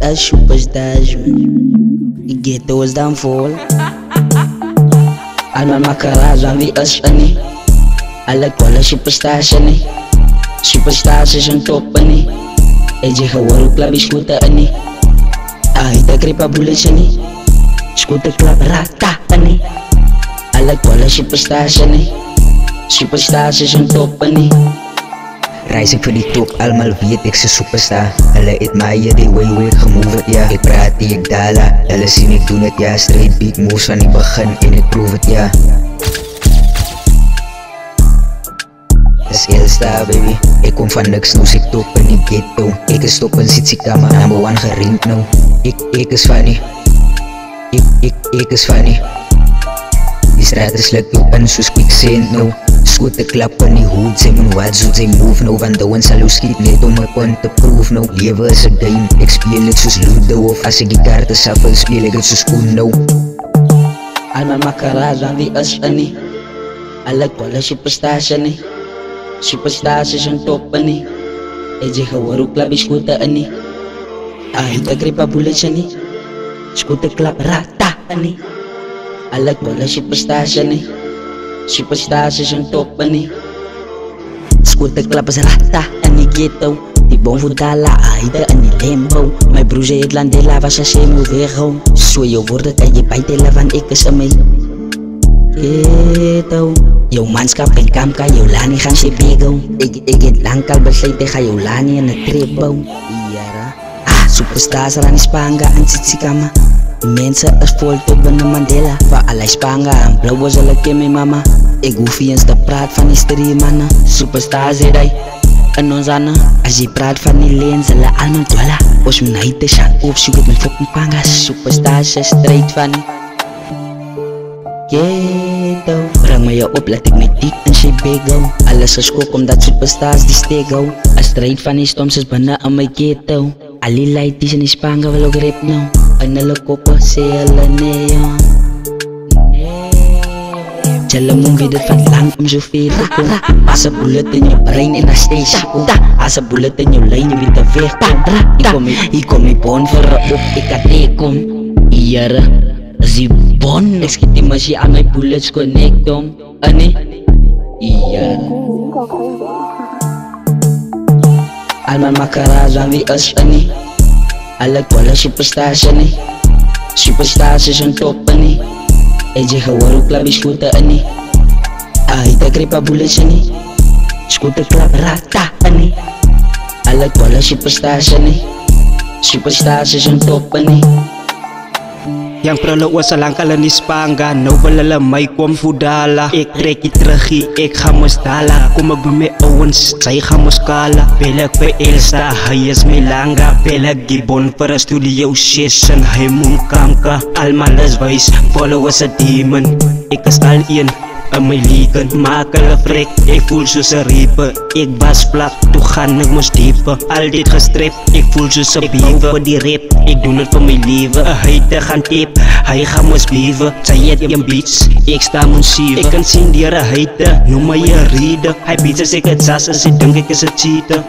as superstars, man. Die ghetto is dan vol. Allemaal makara's aan wie is er niet. Alle kolle superstars er niet. Superstars is een top er niet. Je gewoon klap is goed er niet. De kripa bullets er niet. Scooter klap rata er niet. Alle kolle superstars er niet. Superstars is een top er niet. Reis ik voor die top, allemaal weet ik ze superstar. Hulle admire die way hoe ik gemove het, ja. Ik praat die ik dala, hulle zien ik doen het, ja. Straight beat moves van die begin en ik proef het, ja. Is L-star baby, ik kom van niks, nou ik top in die ghetto. Ik is top en zit ik aan mijn number one geringd nou. Ik is funny, ik is funny. Die straat is leuk toe in soos quicksand nou. Scooter klap in die hoed, sy moet wat zoet, sy move nou. Want douwen sal jou skiet net om my punt te proef nou. Lewe is een game, ek speel het soos Ludo. Of as ek die kaarte shuffle, speel ek het soos Koen nou. Allemaal makara's aan wie is er niet. Alle kolle superstars er niet. Superstars is een top er niet. Je gewoon klap is scooter er niet. De kripa bullets er niet. Scooter klap rata er niet. Alle kolle superstars er niet. Superstars is een top er niet. Scooter klap is rata in die ghetto. Die boom dala aida in die limbo. Mijn broer zei het land de lava sa se moet weggaan. Zo je woorden kan je bijtellen van ik is ermee. Ghetto. Jouw manskap en kamp kan jou lani gaan se bego. Ik het lang al besluit ik ga jou lani in het tripbo. Superstars aan die Spanga en Tsitsikama. Mensen is vol tot binnen Mandela. Voor alle Spanga en blauwe zal ik in mijn mama. Ik hoef niet eens te praten van die mannen. Superstars zei hij en ons Anna. Als je praat van die leen zullen allemaal dwellen. Als mijn huid is aan opzoek het mijn fucking pangas. Superstars is strijd van ghetto. Breng me je op, laat ik me diep in shit bego. Alles geschok omdat superstars die stego. Een strijd van die stoms is binnen aan mijn ghetto. Ali light is in die Spanga wil ook rip nou. En hulle koppen sê hulle nee. Julle moet weet dit vat lang om zoveel te kom. As een bullet in jou brein en as steeds kom. As een bullet in jou lijn, je weet te wegkom. Hier kom die bon voor een op, ik kan teekom. Hier is die bon. Ik schiet die machine aan mijn bullets connect om. Nee, hier. Allemaal makara's aan wie is er niet. Alle kolle superstars er niet. Superstars is een top er niet. Je gewoon klap is scooter er niet. De kripa bullets er niet. Scooter klap rata er niet. Alle kolle superstars er niet. Superstars is een top er niet. Yang prolo was lang kala ni Spanga. Nou wil hulle my kom voedala. Ek trek die teruggie, ek gaan mos dala. Kom ek by my ouwens, sy gaan mos kala. Bel ek by Elsa, hy is my langa. Bel ek die bon vir een studio session. Hy moet kanka, almal is wys. Follow is a demon, ek is al een. In my liegen, maak hulle vrek. Ek voel soos een repe. Ek was vlak, toe gaan ek mos diepe. Al dit gestrep, ek voel soos een biewe. Vir die rap, ek doen het vir my leven. Een huide gaan tape, hy gaan mos biewe. Sy het een beats, ek sta mons 7. Ek kan sien dier een huide, noem my een rede. Hy beats as ek het sas, as ek dink ek is een cheater.